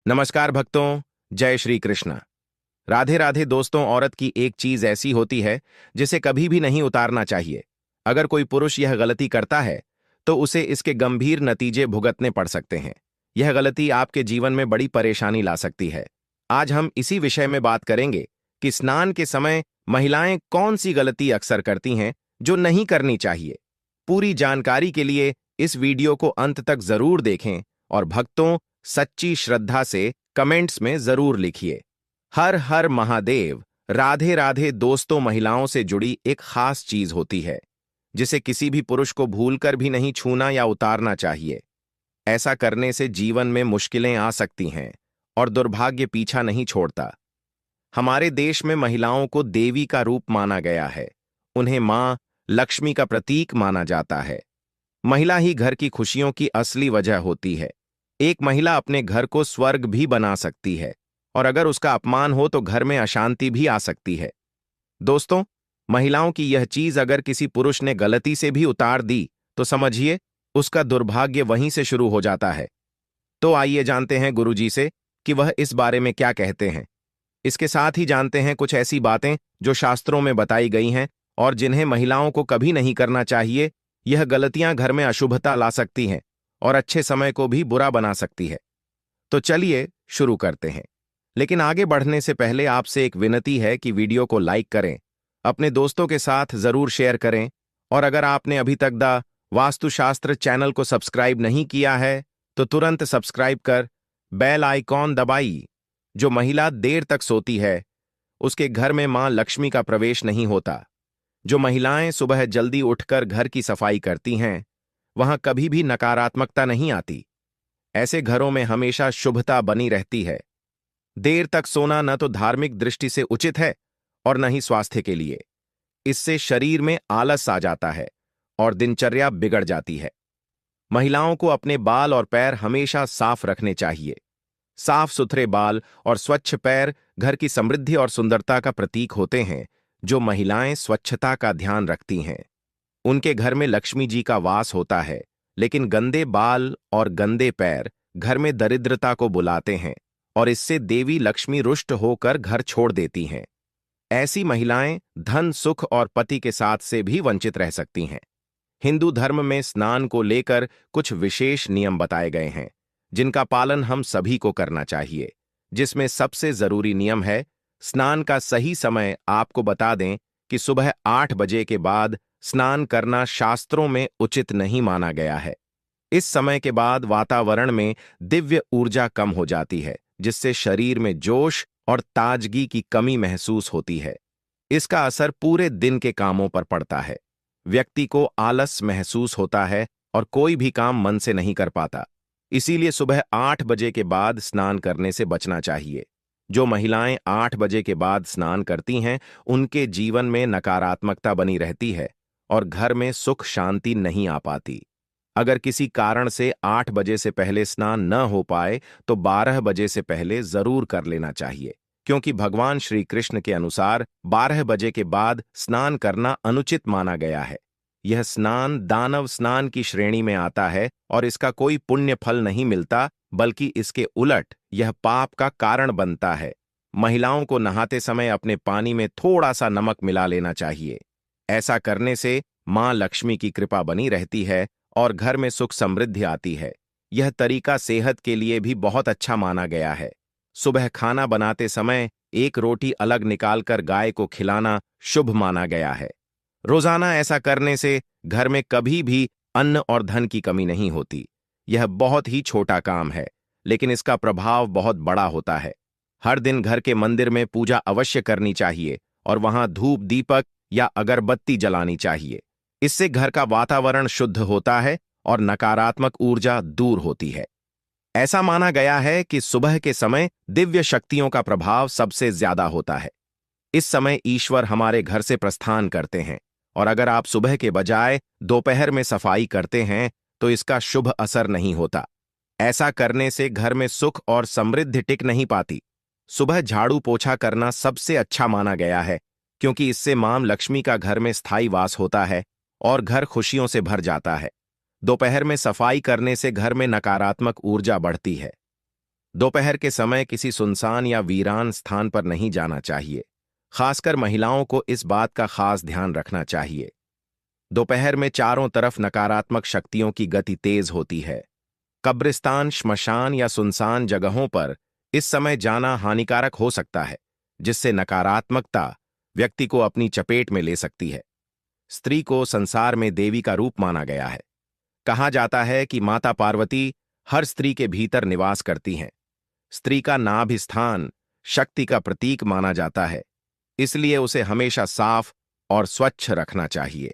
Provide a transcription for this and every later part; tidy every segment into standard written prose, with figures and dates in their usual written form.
नमस्कार भक्तों, जय श्री कृष्ण। राधे राधे दोस्तों। औरत की एक चीज ऐसी होती है जिसे कभी भी नहीं उतारना चाहिए। अगर कोई पुरुष यह गलती करता है तो उसे इसके गंभीर नतीजे भुगतने पड़ सकते हैं। यह गलती आपके जीवन में बड़ी परेशानी ला सकती है। आज हम इसी विषय में बात करेंगे कि स्नान के समय महिलाएं कौन सी गलती अक्सर करती हैं जो नहीं करनी चाहिए। पूरी जानकारी के लिए इस वीडियो को अंत तक जरूर देखें और भक्तों, सच्ची श्रद्धा से कमेंट्स में जरूर लिखिए। हर हर महादेव। राधे राधे दोस्तों, महिलाओं से जुड़ी एक खास चीज होती है जिसे किसी भी पुरुष को भूलकर भी नहीं छूना या उतारना चाहिए। ऐसा करने से जीवन में मुश्किलें आ सकती हैं और दुर्भाग्य पीछा नहीं छोड़ता। हमारे देश में महिलाओं को देवी का रूप माना गया है। उन्हें मां लक्ष्मी का प्रतीक माना जाता है। महिला ही घर की खुशियों की असली वजह होती है। एक महिला अपने घर को स्वर्ग भी बना सकती है और अगर उसका अपमान हो तो घर में अशांति भी आ सकती है। दोस्तों, महिलाओं की यह चीज अगर किसी पुरुष ने गलती से भी उतार दी तो समझिए उसका दुर्भाग्य वहीं से शुरू हो जाता है। तो आइए जानते हैं गुरुजी से कि वह इस बारे में क्या कहते हैं। इसके साथ ही जानते हैं कुछ ऐसी बातें जो शास्त्रों में बताई गई हैं और जिन्हें महिलाओं को कभी नहीं करना चाहिए। यह गलतियां घर में अशुभता ला सकती हैं और अच्छे समय को भी बुरा बना सकती है। तो चलिए शुरू करते हैं। लेकिन आगे बढ़ने से पहले आपसे एक विनती है कि वीडियो को लाइक करें, अपने दोस्तों के साथ जरूर शेयर करें और अगर आपने अभी तक द वास्तुशास्त्र चैनल को सब्सक्राइब नहीं किया है तो तुरंत सब्सक्राइब कर बेल आइकॉन दबाइए। जो महिला देर तक सोती है उसके घर में मां लक्ष्मी का प्रवेश नहीं होता। जो महिलाएं सुबह जल्दी उठकर घर की सफाई करती हैं वहां कभी भी नकारात्मकता नहीं आती। ऐसे घरों में हमेशा शुभता बनी रहती है। देर तक सोना न तो धार्मिक दृष्टि से उचित है और न ही स्वास्थ्य के लिए। इससे शरीर में आलस आ जाता है और दिनचर्या बिगड़ जाती है। महिलाओं को अपने बाल और पैर हमेशा साफ रखने चाहिए। साफ सुथरे बाल और स्वच्छ पैर घर की समृद्धि और सुंदरता का प्रतीक होते हैं। जो महिलाएं स्वच्छता का ध्यान रखती हैं उनके घर में लक्ष्मी जी का वास होता है। लेकिन गंदे बाल और गंदे पैर घर में दरिद्रता को बुलाते हैं और इससे देवी लक्ष्मी रुष्ट होकर घर छोड़ देती हैं। ऐसी महिलाएं धन, सुख और पति के साथ से भी वंचित रह सकती हैं। हिंदू धर्म में स्नान को लेकर कुछ विशेष नियम बताए गए हैं जिनका पालन हम सभी को करना चाहिए। जिसमें सबसे जरूरी नियम है स्नान का सही समय। आपको बता दें कि सुबह 8 बजे के बाद स्नान करना शास्त्रों में उचित नहीं माना गया है। इस समय के बाद वातावरण में दिव्य ऊर्जा कम हो जाती है जिससे शरीर में जोश और ताजगी की कमी महसूस होती है। इसका असर पूरे दिन के कामों पर पड़ता है। व्यक्ति को आलस महसूस होता है और कोई भी काम मन से नहीं कर पाता। इसीलिए सुबह 8 बजे के बाद स्नान करने से बचना चाहिए। जो महिलाएं 8 बजे के बाद स्नान करती हैं उनके जीवन में नकारात्मकता बनी रहती है और घर में सुख शांति नहीं आ पाती। अगर किसी कारण से 8 बजे से पहले स्नान न हो पाए तो 12 बजे से पहले जरूर कर लेना चाहिए, क्योंकि भगवान श्री कृष्ण के अनुसार 12 बजे के बाद स्नान करना अनुचित माना गया है। यह स्नान दानव स्नान की श्रेणी में आता है और इसका कोई पुण्य फल नहीं मिलता, बल्कि इसके उलट यह पाप का कारण बनता है। महिलाओं को नहाते समय अपने पानी में थोड़ा सा नमक मिला लेना चाहिए। ऐसा करने से मां लक्ष्मी की कृपा बनी रहती है और घर में सुख समृद्धि आती है। यह तरीका सेहत के लिए भी बहुत अच्छा माना गया है। सुबह खाना बनाते समय एक रोटी अलग निकालकर गाय को खिलाना शुभ माना गया है। रोजाना ऐसा करने से घर में कभी भी अन्न और धन की कमी नहीं होती। यह बहुत ही छोटा काम है लेकिन इसका प्रभाव बहुत बड़ा होता है। हर दिन घर के मंदिर में पूजा अवश्य करनी चाहिए और वहां धूप दीपक या अगरबत्ती जलानी चाहिए। इससे घर का वातावरण शुद्ध होता है और नकारात्मक ऊर्जा दूर होती है। ऐसा माना गया है कि सुबह के समय दिव्य शक्तियों का प्रभाव सबसे ज्यादा होता है। इस समय ईश्वर हमारे घर से प्रस्थान करते हैं और अगर आप सुबह के बजाय दोपहर में सफाई करते हैं तो इसका शुभ असर नहीं होता। ऐसा करने से घर में सुख और समृद्धि टिक नहीं पाती। सुबह झाड़ू पोछा करना सबसे अच्छा माना गया है, क्योंकि इससे मां लक्ष्मी का घर में स्थायी वास होता है और घर खुशियों से भर जाता है। दोपहर में सफाई करने से घर में नकारात्मक ऊर्जा बढ़ती है। दोपहर के समय किसी सुनसान या वीरान स्थान पर नहीं जाना चाहिए। खासकर महिलाओं को इस बात का खास ध्यान रखना चाहिए। दोपहर में चारों तरफ नकारात्मक शक्तियों की गति तेज होती है। कब्रिस्तान, श्मशान या सुनसान जगहों पर इस समय जाना हानिकारक हो सकता है, जिससे नकारात्मकता व्यक्ति को अपनी चपेट में ले सकती है। स्त्री को संसार में देवी का रूप माना गया है। कहा जाता है कि माता पार्वती हर स्त्री के भीतर निवास करती हैं। स्त्री का नाभि स्थान शक्ति का प्रतीक माना जाता है, इसलिए उसे हमेशा साफ और स्वच्छ रखना चाहिए।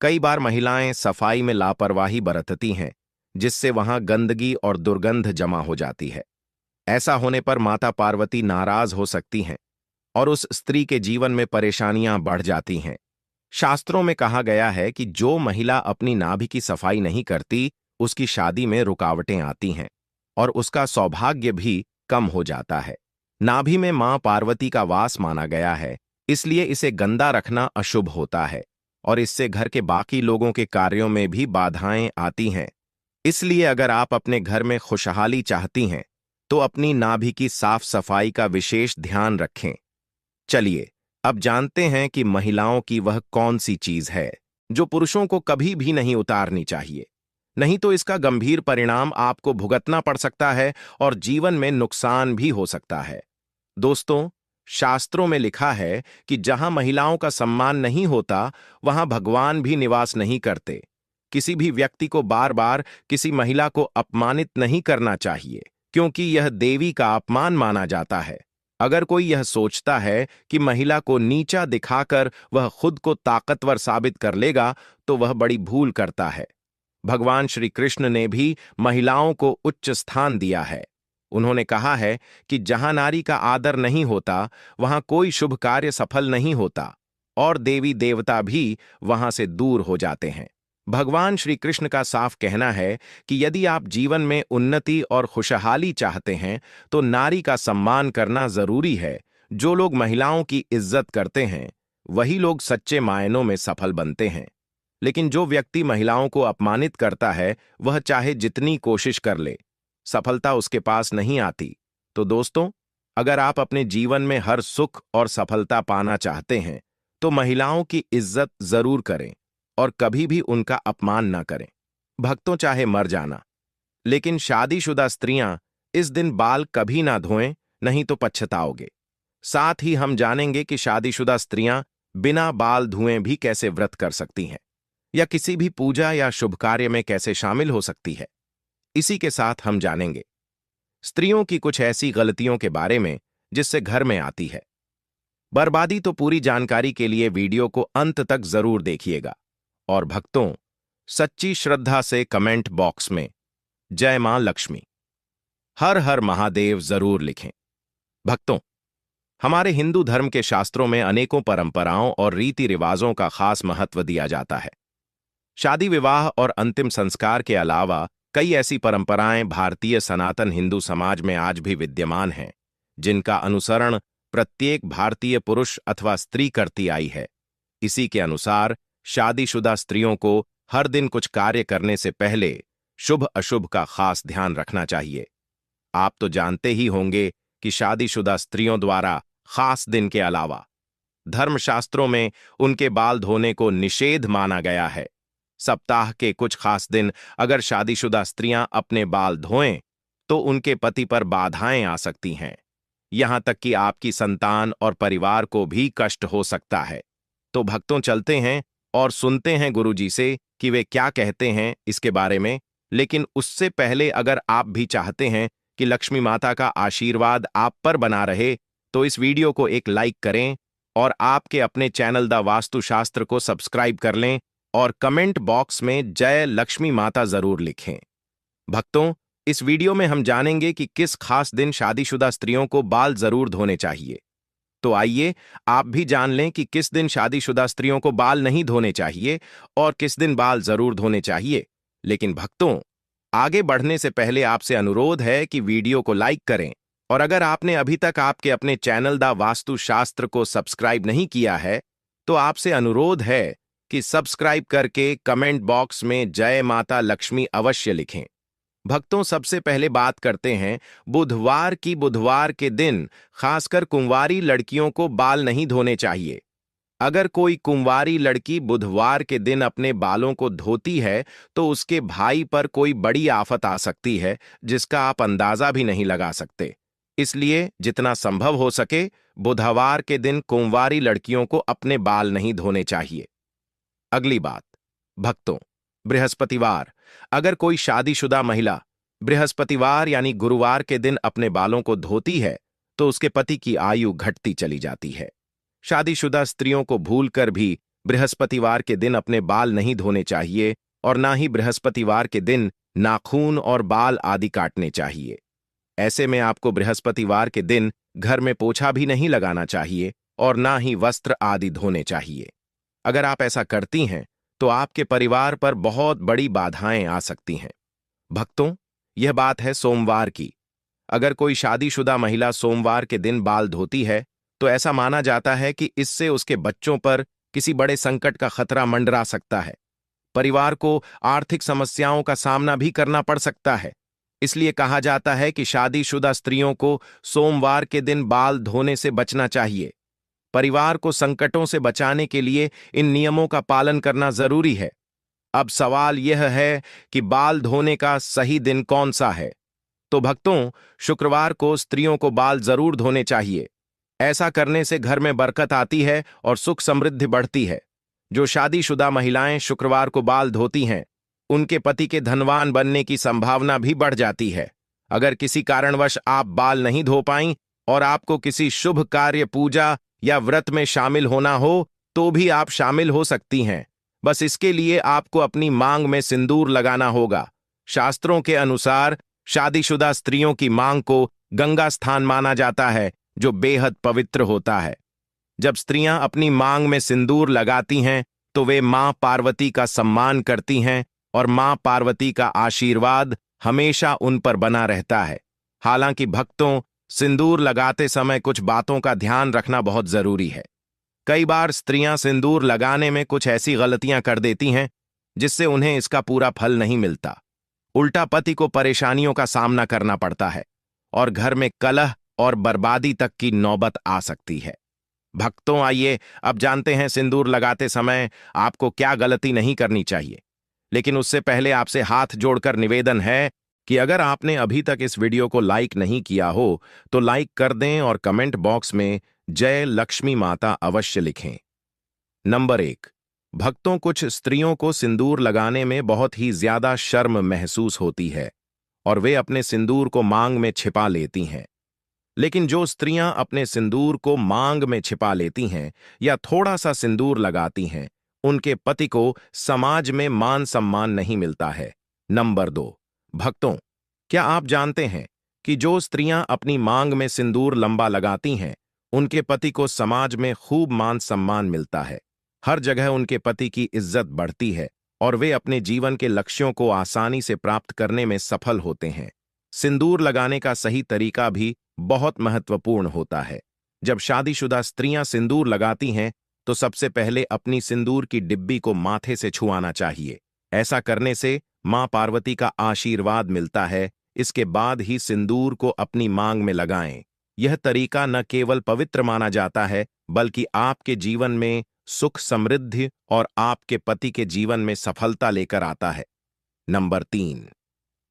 कई बार महिलाएं सफाई में लापरवाही बरतती हैं, जिससे वहां गंदगी और दुर्गंध जमा हो जाती है। ऐसा होने पर माता पार्वती नाराज हो सकती हैं और उस स्त्री के जीवन में परेशानियां बढ़ जाती हैं। शास्त्रों में कहा गया है कि जो महिला अपनी नाभि की सफाई नहीं करती, उसकी शादी में रुकावटें आती हैं और उसका सौभाग्य भी कम हो जाता है। नाभि में मां पार्वती का वास माना गया है, इसलिए इसे गंदा रखना अशुभ होता है और इससे घर के बाकी लोगों के कार्यों में भी बाधाएं आती हैं। इसलिए अगर आप अपने घर में खुशहाली चाहती हैं, तो अपनी नाभि की साफ सफाई का विशेष ध्यान रखें। चलिए अब जानते हैं कि महिलाओं की वह कौन सी चीज है जो पुरुषों को कभी भी नहीं उतारनी चाहिए, नहीं तो इसका गंभीर परिणाम आपको भुगतना पड़ सकता है और जीवन में नुकसान भी हो सकता है। दोस्तों, शास्त्रों में लिखा है कि जहां महिलाओं का सम्मान नहीं होता, वहां भगवान भी निवास नहीं करते। किसी भी व्यक्ति को बार बार किसी महिला को अपमानित नहीं करना चाहिए, क्योंकि यह देवी का अपमान माना जाता है। अगर कोई यह सोचता है कि महिला को नीचा दिखाकर वह खुद को ताकतवर साबित कर लेगा, तो वह बड़ी भूल करता है। भगवान श्री कृष्ण ने भी महिलाओं को उच्च स्थान दिया है। उन्होंने कहा है कि जहां नारी का आदर नहीं होता, वहां कोई शुभ कार्य सफल नहीं होता और देवी देवता भी वहां से दूर हो जाते हैं। भगवान श्री कृष्ण का साफ कहना है कि यदि आप जीवन में उन्नति और खुशहाली चाहते हैं, तो नारी का सम्मान करना जरूरी है। जो लोग महिलाओं की इज्जत करते हैं, वही लोग सच्चे मायनों में सफल बनते हैं। लेकिन जो व्यक्ति महिलाओं को अपमानित करता है, वह चाहे जितनी कोशिश कर ले, सफलता उसके पास नहीं आती। तो दोस्तों, अगर आप अपने जीवन में हर सुख और सफलता पाना चाहते हैं, तो महिलाओं की इज्जत जरूर करें और कभी भी उनका अपमान न करें। भक्तों, चाहे मर जाना, लेकिन शादीशुदा स्त्रियां इस दिन बाल कभी ना धोएं, नहीं तो पछताओगे। साथ ही हम जानेंगे कि शादीशुदा स्त्रियां बिना बाल धुए भी कैसे व्रत कर सकती हैं या किसी भी पूजा या शुभ कार्य में कैसे शामिल हो सकती है। इसी के साथ हम जानेंगे स्त्रियों की कुछ ऐसी गलतियों के बारे में जिससे घर में आती है बर्बादी। तो पूरी जानकारी के लिए वीडियो को अंत तक जरूर देखिएगा। और भक्तों, सच्ची श्रद्धा से कमेंट बॉक्स में जय मां लक्ष्मी, हर हर महादेव जरूर लिखें। भक्तों, हमारे हिंदू धर्म के शास्त्रों में अनेकों परंपराओं और रीति रिवाजों का खास महत्व दिया जाता है। शादी, विवाह और अंतिम संस्कार के अलावा कई ऐसी परंपराएं भारतीय सनातन हिंदू समाज में आज भी विद्यमान हैं, जिनका अनुसरण प्रत्येक भारतीय पुरुष अथवा स्त्री करती आई है। इसी के अनुसार शादीशुदा स्त्रियों को हर दिन कुछ कार्य करने से पहले शुभ अशुभ का खास ध्यान रखना चाहिए। आप तो जानते ही होंगे कि शादीशुदा स्त्रियों द्वारा खास दिन के अलावा धर्मशास्त्रों में उनके बाल धोने को निषेध माना गया है। सप्ताह के कुछ खास दिन अगर शादीशुदा स्त्रियां अपने बाल धोएं, तो उनके पति पर बाधाएं आ सकती हैं। यहां तक कि आपकी संतान और परिवार को भी कष्ट हो सकता है। तो भक्तों, चलते हैं और सुनते हैं गुरुजी से कि वे क्या कहते हैं इसके बारे में। लेकिन उससे पहले अगर आप भी चाहते हैं कि लक्ष्मी माता का आशीर्वाद आप पर बना रहे, तो इस वीडियो को एक लाइक करें और आपके अपने चैनल द वास्तुशास्त्र को सब्सक्राइब कर लें और कमेंट बॉक्स में जय लक्ष्मी माता जरूर लिखें। भक्तों, इस वीडियो में हम जानेंगे कि किस खास दिन शादीशुदा स्त्रियों को बाल जरूर धोने चाहिए। तो आइए आप भी जान लें कि किस दिन शादीशुदा स्त्रियों को बाल नहीं धोने चाहिए और किस दिन बाल जरूर धोने चाहिए। लेकिन भक्तों, आगे बढ़ने से पहले आपसे अनुरोध है कि वीडियो को लाइक करें और अगर आपने अभी तक आपके अपने चैनल द वास्तुशास्त्र को सब्सक्राइब नहीं किया है, तो आपसे अनुरोध है कि सब्सक्राइब करके कमेंट बॉक्स में जय माता लक्ष्मी अवश्य लिखें। भक्तों, सबसे पहले बात करते हैं बुधवार की। बुधवार के दिन खासकर कुंवारी लड़कियों को बाल नहीं धोने चाहिए। अगर कोई कुंवारी लड़की बुधवार के दिन अपने बालों को धोती है तो उसके भाई पर कोई बड़ी आफत आ सकती है जिसका आप अंदाजा भी नहीं लगा सकते। इसलिए जितना संभव हो सके बुधवार के दिन कुंवारी लड़कियों को अपने बाल नहीं धोने चाहिए। अगली बात, भक्तों, बृहस्पतिवार। अगर कोई शादीशुदा महिला बृहस्पतिवार यानी गुरुवार के दिन अपने बालों को धोती है तो उसके पति की आयु घटती चली जाती है। शादीशुदा स्त्रियों को भूलकर भी बृहस्पतिवार के दिन अपने बाल नहीं धोने चाहिए और ना ही बृहस्पतिवार के दिन नाखून और बाल आदि काटने चाहिए। ऐसे में आपको बृहस्पतिवार के दिन घर में पोछा भी नहीं लगाना चाहिए और ना ही वस्त्र आदि धोने चाहिए। अगर आप ऐसा करती हैं तो आपके परिवार पर बहुत बड़ी बाधाएं आ सकती हैं। भक्तों, यह बात है सोमवार की। अगर कोई शादीशुदा महिला सोमवार के दिन बाल धोती है तो ऐसा माना जाता है कि इससे उसके बच्चों पर किसी बड़े संकट का खतरा मंडरा सकता है। परिवार को आर्थिक समस्याओं का सामना भी करना पड़ सकता है। इसलिए कहा जाता है कि शादीशुदा स्त्रियों को सोमवार के दिन बाल धोने से बचना चाहिए। परिवार को संकटों से बचाने के लिए इन नियमों का पालन करना जरूरी है। अब सवाल यह है कि बाल धोने का सही दिन कौन सा है? तो भक्तों, शुक्रवार को स्त्रियों को बाल जरूर धोने चाहिए। ऐसा करने से घर में बरकत आती है और सुख समृद्धि बढ़ती है। जो शादीशुदा महिलाएं शुक्रवार को बाल धोती हैं, उनके पति के धनवान बनने की संभावना भी बढ़ जाती है। अगर किसी कारणवश आप बाल नहीं धो पाईं और आपको किसी शुभ कार्य, पूजा या व्रत में शामिल होना हो तो भी आप शामिल हो सकती हैं। बस इसके लिए आपको अपनी मांग में सिंदूर लगाना होगा। शास्त्रों के अनुसार शादीशुदा स्त्रियों की मांग को गंगा स्थान माना जाता है, जो बेहद पवित्र होता है। जब स्त्रियां अपनी मांग में सिंदूर लगाती हैं तो वे मां पार्वती का सम्मान करती हैं और मां पार्वती का आशीर्वाद हमेशा उन पर बना रहता है। हालांकि भक्तों, सिंदूर लगाते समय कुछ बातों का ध्यान रखना बहुत जरूरी है। कई बार स्त्रियां सिंदूर लगाने में कुछ ऐसी गलतियां कर देती हैं जिससे उन्हें इसका पूरा फल नहीं मिलता। उल्टा पति को परेशानियों का सामना करना पड़ता है और घर में कलह और बर्बादी तक की नौबत आ सकती है। भक्तों, आइए अब जानते हैं सिंदूर लगाते समय आपको क्या गलती नहीं करनी चाहिए। लेकिन उससे पहले आपसे हाथ जोड़कर निवेदन है कि अगर आपने अभी तक इस वीडियो को लाइक नहीं किया हो तो लाइक कर दें और कमेंट बॉक्स में जय लक्ष्मी माता अवश्य लिखें। नंबर 1, भक्तों, कुछ स्त्रियों को सिंदूर लगाने में बहुत ही ज्यादा शर्म महसूस होती है और वे अपने सिंदूर को मांग में छिपा लेती हैं। लेकिन जो स्त्रियां अपने सिंदूर को मांग में छिपा लेती हैं या थोड़ा सा सिंदूर लगाती हैं, उनके पति को समाज में मान सम्मान नहीं मिलता है। नंबर 2, भक्तों, क्या आप जानते हैं कि जो स्त्रियां अपनी मांग में सिंदूर लंबा लगाती हैं, उनके पति को समाज में खूब मान सम्मान मिलता है। हर जगह उनके पति की इज्जत बढ़ती है और वे अपने जीवन के लक्ष्यों को आसानी से प्राप्त करने में सफल होते हैं। सिंदूर लगाने का सही तरीका भी बहुत महत्वपूर्ण होता है। जब शादीशुदा स्त्रियां सिंदूर लगाती हैं तो सबसे पहले अपनी सिंदूर की डिब्बी को माथे से छुआना चाहिए। ऐसा करने से मां पार्वती का आशीर्वाद मिलता है। इसके बाद ही सिंदूर को अपनी मांग में लगाएं। यह तरीका न केवल पवित्र माना जाता है बल्कि आपके जीवन में सुख, समृद्धि और आपके पति के जीवन में सफलता लेकर आता है। नंबर 3,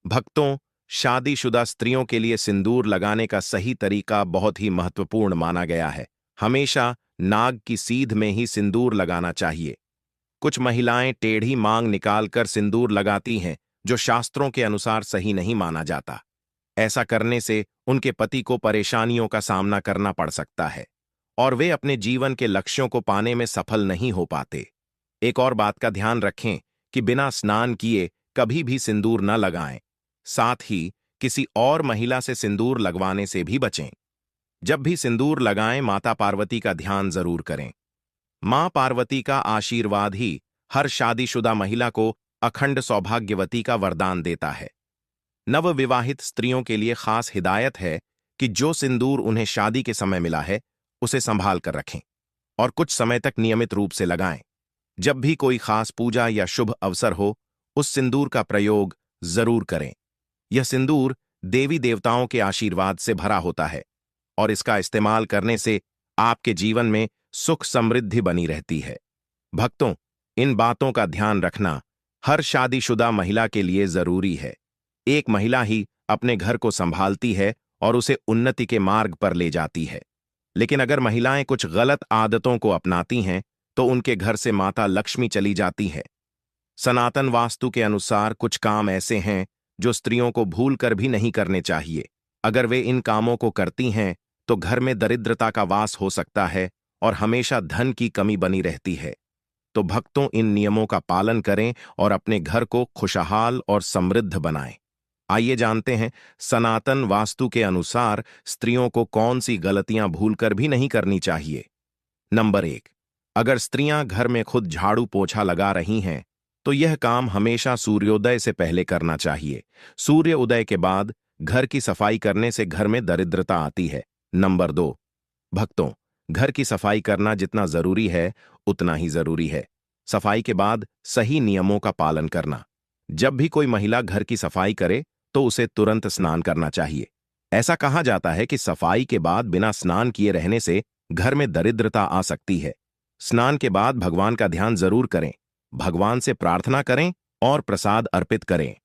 भक्तों, शादीशुदा स्त्रियों के लिए सिंदूर लगाने का सही तरीका बहुत ही महत्वपूर्ण माना गया है। हमेशा नाग की सीध में ही सिंदूर लगाना चाहिए। कुछ महिलाएं टेढ़ी मांग निकालकर सिंदूर लगाती हैं, जो शास्त्रों के अनुसार सही नहीं माना जाता। ऐसा करने से उनके पति को परेशानियों का सामना करना पड़ सकता है और वे अपने जीवन के लक्ष्यों को पाने में सफल नहीं हो पाते। एक और बात का ध्यान रखें कि बिना स्नान किए कभी भी सिंदूर न लगाएं। साथ ही किसी और महिला से सिंदूर लगवाने से भी बचें। जब भी सिंदूर लगाएं, माता पार्वती का ध्यान जरूर करें। मां पार्वती का आशीर्वाद ही हर शादीशुदा महिला को अखंड सौभाग्यवती का वरदान देता है। नवविवाहित स्त्रियों के लिए खास हिदायत है कि जो सिंदूर उन्हें शादी के समय मिला है उसे संभाल कर रखें और कुछ समय तक नियमित रूप से लगाएं। जब भी कोई खास पूजा या शुभ अवसर हो, उस सिंदूर का प्रयोग जरूर करें। यह सिंदूर देवी देवताओं के आशीर्वाद से भरा होता है और इसका इस्तेमाल करने से आपके जीवन में सुख समृद्धि बनी रहती है। भक्तों, इन बातों का ध्यान रखना हर शादीशुदा महिला के लिए जरूरी है। एक महिला ही अपने घर को संभालती है और उसे उन्नति के मार्ग पर ले जाती है। लेकिन अगर महिलाएं कुछ गलत आदतों को अपनाती हैं तो उनके घर से माता लक्ष्मी चली जाती है। सनातन वास्तु के अनुसार कुछ काम ऐसे हैं जो स्त्रियों को भूल कर भी नहीं करने चाहिए। अगर वे इन कामों को करती हैं तो घर में दरिद्रता का वास हो सकता है और हमेशा धन की कमी बनी रहती है। तो भक्तों, इन नियमों का पालन करें और अपने घर को खुशहाल और समृद्ध बनाएं। आइए जानते हैं सनातन वास्तु के अनुसार स्त्रियों को कौन सी गलतियां भूलकर भी नहीं करनी चाहिए। नंबर 1, अगर स्त्रियां घर में खुद झाड़ू पोछा लगा रही हैं तो यह काम हमेशा सूर्योदय से पहले करना चाहिए। सूर्य उदय के बाद घर की सफाई करने से घर में दरिद्रता आती है। नंबर 2, भक्तों, घर की सफाई करना जितना जरूरी है उतना ही जरूरी है सफाई के बाद सही नियमों का पालन करना। जब भी कोई महिला घर की सफाई करे तो उसे तुरंत स्नान करना चाहिए। ऐसा कहा जाता है कि सफाई के बाद बिना स्नान किए रहने से घर में दरिद्रता आ सकती है। स्नान के बाद भगवान का ध्यान जरूर करें, भगवान से प्रार्थना करें और प्रसाद अर्पित करें।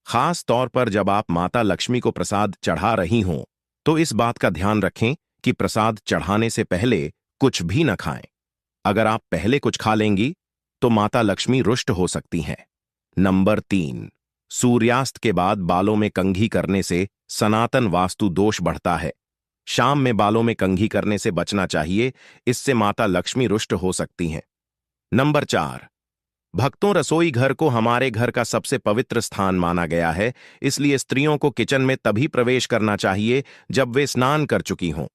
खास तौर पर जब आप माता लक्ष्मी को प्रसाद चढ़ा रही हों तो इस बात का ध्यान रखें कि प्रसाद चढ़ाने से पहले कुछ भी न खाएं। अगर आप पहले कुछ खा लेंगी तो माता लक्ष्मी रुष्ट हो सकती हैं। नंबर 3, सूर्यास्त के बाद बालों में कंघी करने से सनातन वास्तु दोष बढ़ता है। शाम में बालों में कंघी करने से बचना चाहिए, इससे माता लक्ष्मी रुष्ट हो सकती हैं। नंबर 4, भक्तों, रसोई घर को हमारे घर का सबसे पवित्र स्थान माना गया है, इसलिए स्त्रियों को किचन में तभी प्रवेश करना चाहिए जब वे स्नान कर चुकी हों।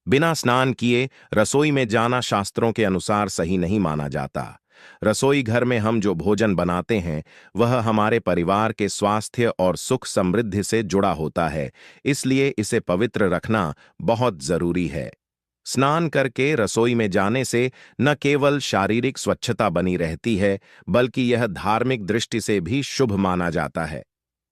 बिना स्नान किए रसोई में जाना शास्त्रों के अनुसार सही नहीं माना जाता। रसोई घर में हम जो भोजन बनाते हैं वह हमारे परिवार के स्वास्थ्य और सुख समृद्धि से जुड़ा होता है, इसलिए इसे पवित्र रखना बहुत जरूरी है। स्नान करके रसोई में जाने से न केवल शारीरिक स्वच्छता बनी रहती है बल्कि यह धार्मिक दृष्टि से भी शुभ माना जाता है।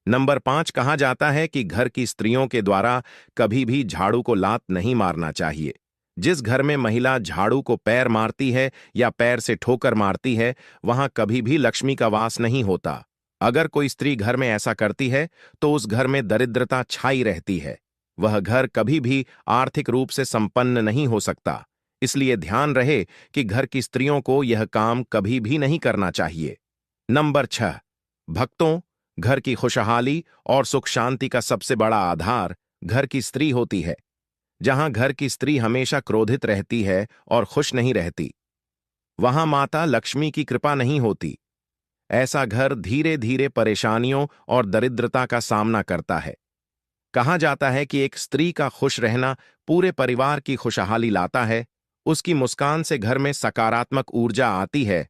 नंबर 5, कहा जाता है कि घर की स्त्रियों के द्वारा कभी भी झाड़ू को लात नहीं मारना चाहिए। जिस घर में महिला झाड़ू को पैर मारती है या पैर से ठोकर मारती है वहां कभी भी लक्ष्मी का वास नहीं होता। अगर कोई स्त्री घर में ऐसा करती है तो उस घर में दरिद्रता छाई रहती है। वह घर कभी भी आर्थिक रूप से संपन्न नहीं हो सकता। इसलिए ध्यान रहे कि घर की स्त्रियों को यह काम कभी भी नहीं करना चाहिए। नंबर 6, भक्तों, घर की खुशहाली और सुख शांति का सबसे बड़ा आधार घर की स्त्री होती है। जहां घर की स्त्री हमेशा क्रोधित रहती है और खुश नहीं रहती, वहां माता लक्ष्मी की कृपा नहीं होती। ऐसा घर धीरे धीरे परेशानियों और दरिद्रता का सामना करता है। कहा जाता है कि एक स्त्री का खुश रहना पूरे परिवार की खुशहाली लाता है। उसकी मुस्कान से घर में सकारात्मक ऊर्जा आती है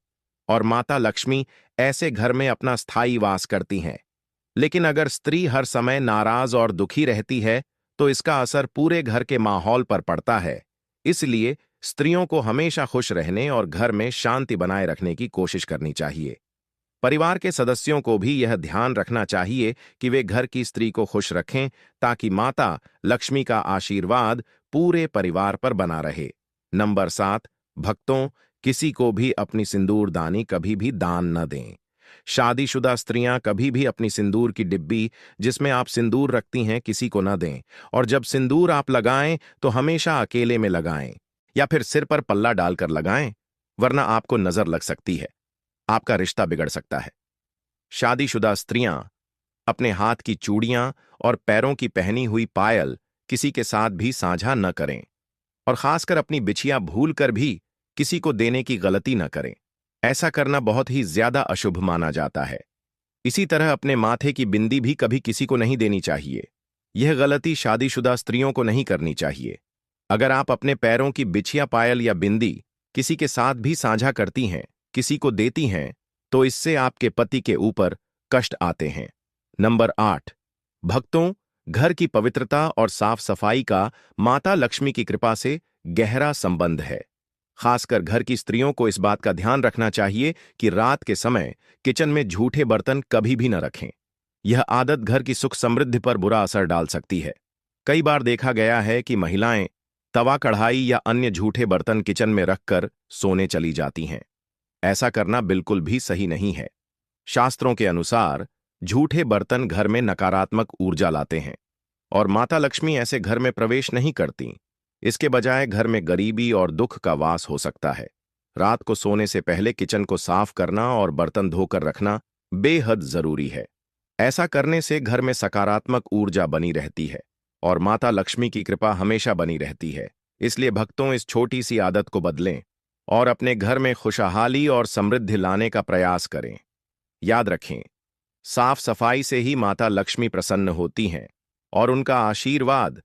और माता लक्ष्मी ऐसे घर में अपना स्थायी वास करती हैं। लेकिन अगर स्त्री हर समय नाराज और दुखी रहती है तो इसका असर पूरे घर के माहौल पर पड़ता है। इसलिए स्त्रियों को हमेशा खुश रहने और घर में शांति बनाए रखने की कोशिश करनी चाहिए। परिवार के सदस्यों को भी यह ध्यान रखना चाहिए कि वे घर की स्त्री को खुश रखें ताकि माता लक्ष्मी का आशीर्वाद पूरे परिवार पर बना रहे। नंबर 7, भक्तों, किसी को भी अपनी सिंदूरदानी कभी भी दान न दें। शादीशुदा स्त्रियां कभी भी अपनी सिंदूर की डिब्बी जिसमें आप सिंदूर रखती हैं किसी को न दें, और जब सिंदूर आप लगाएं तो हमेशा अकेले में लगाएं या फिर सिर पर पल्ला डालकर लगाएं, वरना आपको नजर लग सकती है, आपका रिश्ता बिगड़ सकता है। शादीशुदा स्त्रियां अपने हाथ की चूड़ियां और पैरों की पहनी हुई पायल किसी के साथ भी साझा न करें और खासकर अपनी बिछिया भूल कर भी किसी को देने की गलती न करें। ऐसा करना बहुत ही ज्यादा अशुभ माना जाता है। इसी तरह अपने माथे की बिंदी भी कभी किसी को नहीं देनी चाहिए। यह गलती शादीशुदा स्त्रियों को नहीं करनी चाहिए। अगर आप अपने पैरों की बिछिया पायल या बिंदी किसी के साथ भी साझा करती हैं, किसी को देती हैं, तो इससे आपके पति के ऊपर कष्ट आते हैं। नंबर 8, भक्तों, घर की पवित्रता और साफ सफाई का माता लक्ष्मी की कृपा से गहरा संबंध है। खासकर घर की स्त्रियों को इस बात का ध्यान रखना चाहिए कि रात के समय किचन में झूठे बर्तन कभी भी न रखें। यह आदत घर की सुख समृद्धि पर बुरा असर डाल सकती है। कई बार देखा गया है कि महिलाएं तवा, कढ़ाई या अन्य झूठे बर्तन किचन में रखकर सोने चली जाती हैं। ऐसा करना बिल्कुल भी सही नहीं है। शास्त्रों के अनुसार झूठे बर्तन घर में नकारात्मक ऊर्जा लाते हैं और माता लक्ष्मी ऐसे घर में प्रवेश नहीं करती। इसके बजाय घर में गरीबी और दुख का वास हो सकता है। रात को सोने से पहले किचन को साफ करना और बर्तन धोकर रखना बेहद जरूरी है। ऐसा करने से घर में सकारात्मक ऊर्जा बनी रहती है और माता लक्ष्मी की कृपा हमेशा बनी रहती है। इसलिए भक्तों, इस छोटी सी आदत को बदलें और अपने घर में खुशहाली और समृद्धि लाने का प्रयास करें। याद रखें, साफ सफाई से ही माता लक्ष्मी प्रसन्न होती हैं और उनका आशीर्वाद